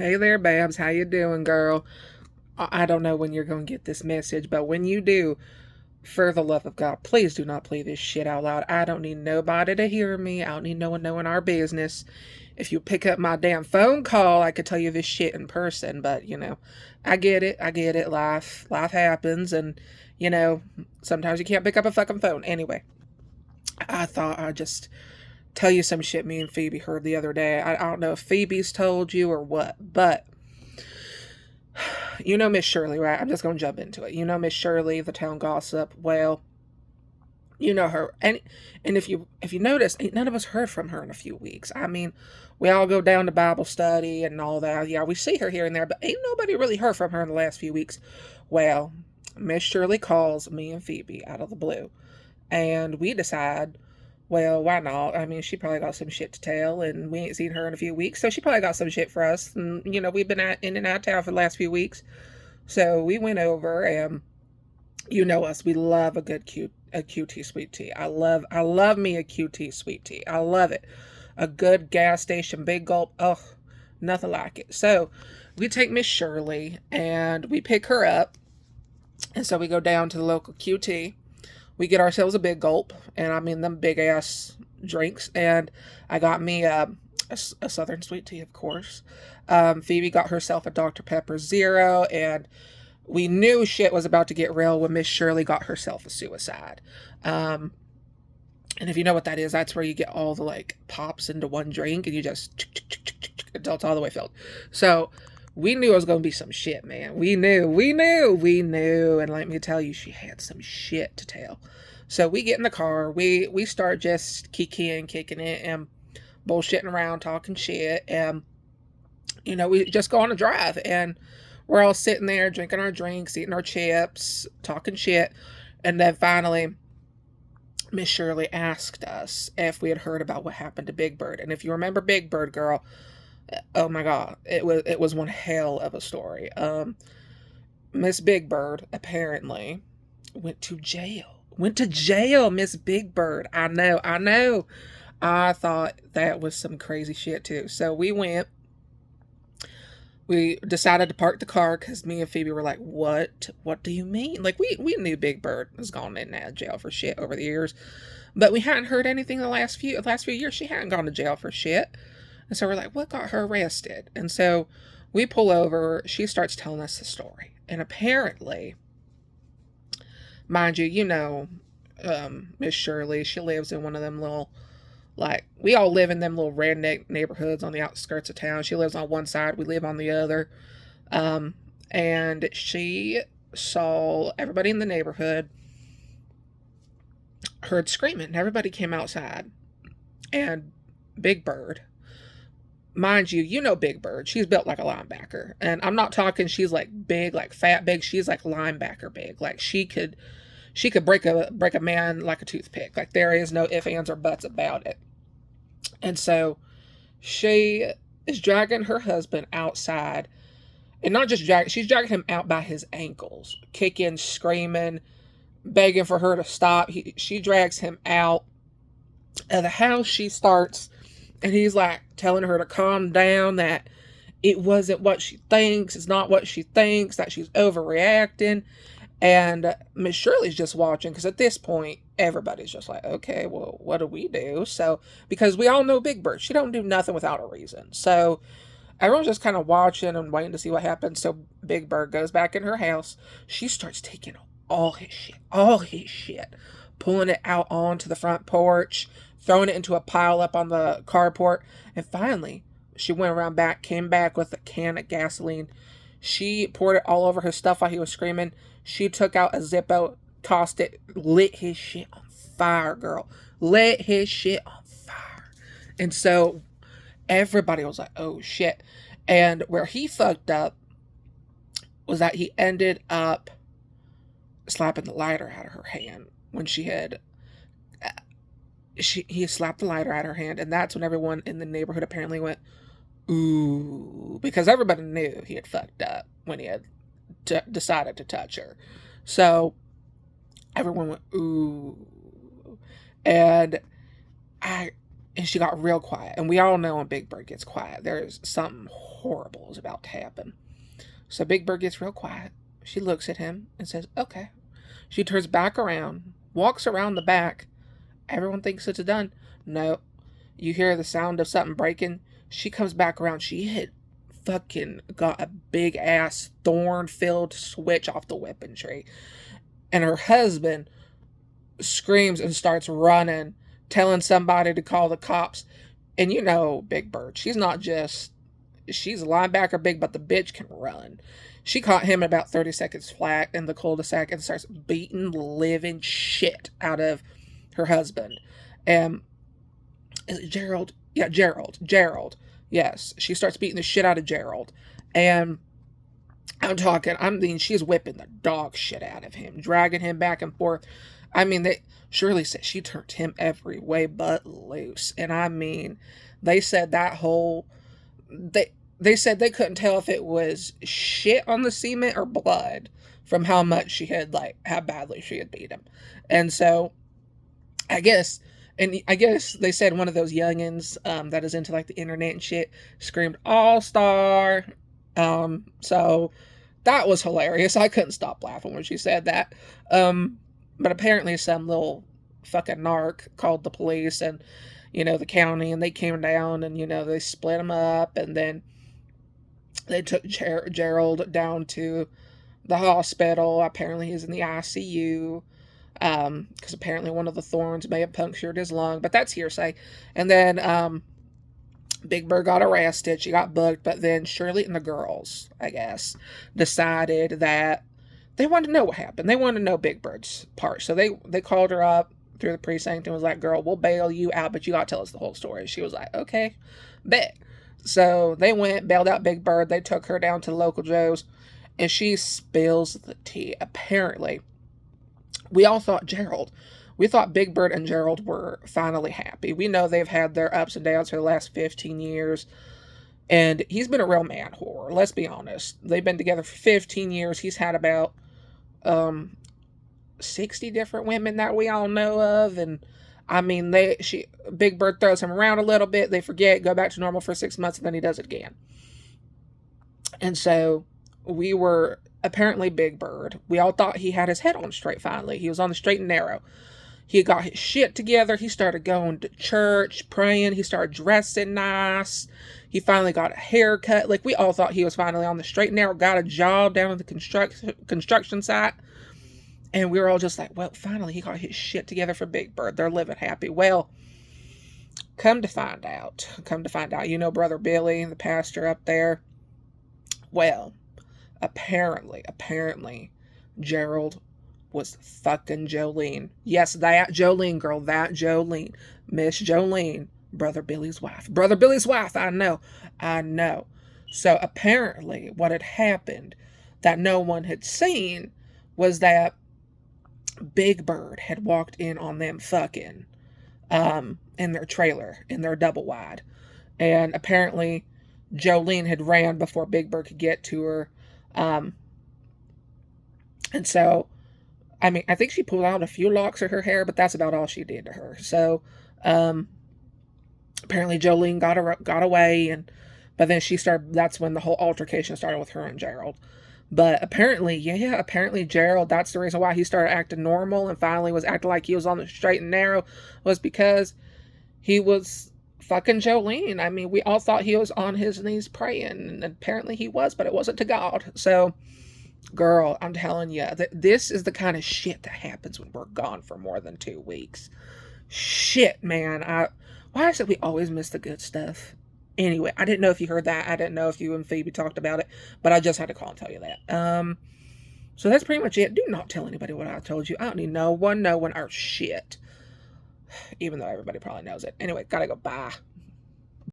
Hey there, Babs. How you doing, girl? I don't know when you're going to get this message, but when you do, for the love of God, please do not play this shit out loud. I don't need nobody to hear me. I don't need no one knowing our business. If you pick up my damn phone call, I could tell you this shit in person, but I get it. I get it. Life happens, and you know, sometimes you can't pick up a fucking phone. Anyway, I thought I'd just tell you some shit me and Phoebe heard the other day. I don't know if Phoebe's told you or what, but you know Miss Shirley, right? I'm just gonna jump into it. You know Miss Shirley, the town gossip. Well, you know her, and if you notice, ain't none of us heard from her in a few weeks. I mean, we all go down to Bible study and all that. Yeah, we see her here and there, but ain't nobody really heard from her in the last few weeks. Well, Miss Shirley calls me and Phoebe out of the blue, and we decide, well, why not? I mean, she probably got some shit to tell, and we ain't seen her in a few weeks, so she probably got some shit for us. And we've been in and out of town for the last few weeks, so we went over, and you know us, we love a QT sweet tea. I love me a QT sweet tea. I love it. A good gas station big gulp. Oh, nothing like it. So we take Miss Shirley and we pick her up, and so we go down to the local QT. We get ourselves a big gulp, and I mean them big ass drinks. And I got me a Southern sweet tea, of course. Phoebe got herself a Dr. Pepper Zero, and we knew shit was about to get real when Miss Shirley got herself a suicide. Um, and if you know what that is, that's where you get all the like pops into one drink and you just until it's all the way filled. So we knew it was going to be some shit, man. We knew. And let me tell you, she had some shit to tell. So we get in the car, we start just kicking it, and bullshitting around, talking shit, and we just go on a drive, and we're all sitting there drinking our drinks, eating our chips, talking shit, and then finally Miss Shirley asked us if we had heard about what happened to Big Bird. And if you remember Big Bird, girl, oh my god, it was one hell of a story. Miss Big Bird apparently went to jail. Went to jail, Miss Big Bird. I know. I thought that was some crazy shit too. So we decided to park the car because me and Phoebe were like, what do you mean? Like, we knew Big Bird has gone in and out of jail for shit over the years, but we hadn't heard anything the last few years. She hadn't gone to jail for shit. And so we're like, what got her arrested? And so we pull over, she starts telling us the story. And apparently, mind you, Miss Shirley, she lives in one of them little, like, we all live in them little redneck neighborhoods on the outskirts of town. She lives on one side, we live on the other. Um, and she saw everybody in the neighborhood heard screaming, and everybody came outside. And Big Bird, mind you, Big Bird, she's built like a linebacker. And I'm not talking she's like big, like fat big. She's like linebacker big. Like she could break a man like a toothpick. Like there is no ifs, ands, or buts about it. And so she is dragging her husband outside, and not just she's dragging him out by his ankles, kicking, screaming, begging for her to stop. She drags him out of the house. She starts, and he's like telling her to calm down, that it wasn't what she thinks, it's not what she thinks, that she's overreacting. And Miss Shirley's just watching, because at this point, everybody's just like, okay, well, what do we do? So, because we all know Big Bird, she don't do nothing without a reason. So, everyone's just kind of watching and waiting to see what happens. So, Big Bird goes back in her house. She starts taking all his shit, pulling it out onto the front porch, throwing it into a pile up on the carport. And finally, she went around back, came back with a can of gasoline. She poured it all over his stuff while he was screaming. She took out a Zippo, tossed it, lit his shit on fire, girl. Lit his shit on fire. And so everybody was like, oh shit. And where he fucked up was that he ended up slapping the lighter out of her hand when he slapped the lighter out of her hand. And that's when everyone in the neighborhood apparently went, ooh, because everybody knew he had fucked up when he had decided to touch her. So everyone went, ooh. And I and she got real quiet. And we all know when Big Bird gets quiet, there's something horrible is about to happen. So Big Bird gets real quiet. She looks at him and says, okay. She turns back around, walks around the back. Everyone thinks it's done. No. You hear the sound of something breaking. She comes back around. She had fucking got a big ass thorn filled switch off the weapon tray. And her husband screams and starts running, telling somebody to call the cops. And you know, Big Bird, she's a linebacker big, but the bitch can run. She caught him about 30 seconds flat in the cul-de-sac and starts beating the living shit out of her husband. And is it Gerald? Yeah, Gerald. Yes, she starts beating the shit out of Gerald. And I mean, she's whipping the dog shit out of him, dragging him back and forth. I mean, Shirley said she turned him every way but loose. And I mean, they said they said they couldn't tell if it was shit on the cement or blood from how much how badly she had beat him. And so, I guess they said one of those youngins that is into like the internet and shit screamed "All-Star." So that was hilarious. I couldn't stop laughing when she said that. But apparently some little fucking narc called the police and, the county, and they came down and, they split them up, and then they took Gerald down to the hospital. Apparently he's in the ICU, because apparently one of the thorns may have punctured his lung, but that's hearsay. And then, Big Bird got arrested. She got booked, but then Shirley and the girls, I guess, decided that they wanted to know what happened. They wanted to know Big Bird's part. So they called her up through the precinct and was like, girl, we'll bail you out, but you got to tell us the whole story. She was like, okay, bet. So they went, bailed out Big Bird. They took her down to the local Joe's, and she spills the tea. Apparently, we thought Big Bird and Gerald were finally happy. We know they've had their ups and downs for the last 15 years. And he's been a real man whore. Let's be honest. They've been together for 15 years. He's had about 60 different women that we all know of. And I mean, Big Bird throws him around a little bit. They forget, go back to normal for 6 months, and then he does it again. And so apparently Big Bird, we all thought he had his head on straight finally. He was on the straight and narrow. He got his shit together. He started going to church, praying. He started dressing nice. He finally got a haircut. Like, we all thought he was finally on the straight and narrow, got a job down at the construction site. And we were all just like, well, finally he got his shit together for Big Bird. They're living happy. Well, come to find out, Brother Billy, the pastor up there. Well, apparently, Gerald was fucking Jolene. Yes, that Jolene, girl, that Jolene. Miss Jolene, Brother Billy's wife. I know. So apparently what had happened that no one had seen was that Big Bird had walked in on them fucking in their trailer, in their double wide. And apparently Jolene had ran before Big Bird could get to her. And so, I mean, I think she pulled out a few locks of her hair, but that's about all she did to her. So, apparently Jolene got away, but then that's when the whole altercation started with her and Gerald. But apparently Gerald, that's the reason why he started acting normal and finally was acting like he was on the straight and narrow, was because he was fucking Jolene. I mean, we all thought he was on his knees praying, and apparently he was, but it wasn't to God. So, girl, I'm telling you, this is the kind of shit that happens when we're gone for more than 2 weeks. Shit, man. Why is it we always miss the good stuff? Anyway, I didn't know if you heard that. I didn't know if you and Phoebe talked about it, but I just had to call and tell you that. So that's pretty much it. Do not tell anybody what I told you. I don't need no one or shit. Even though everybody probably knows it. Anyway, gotta go. Bye.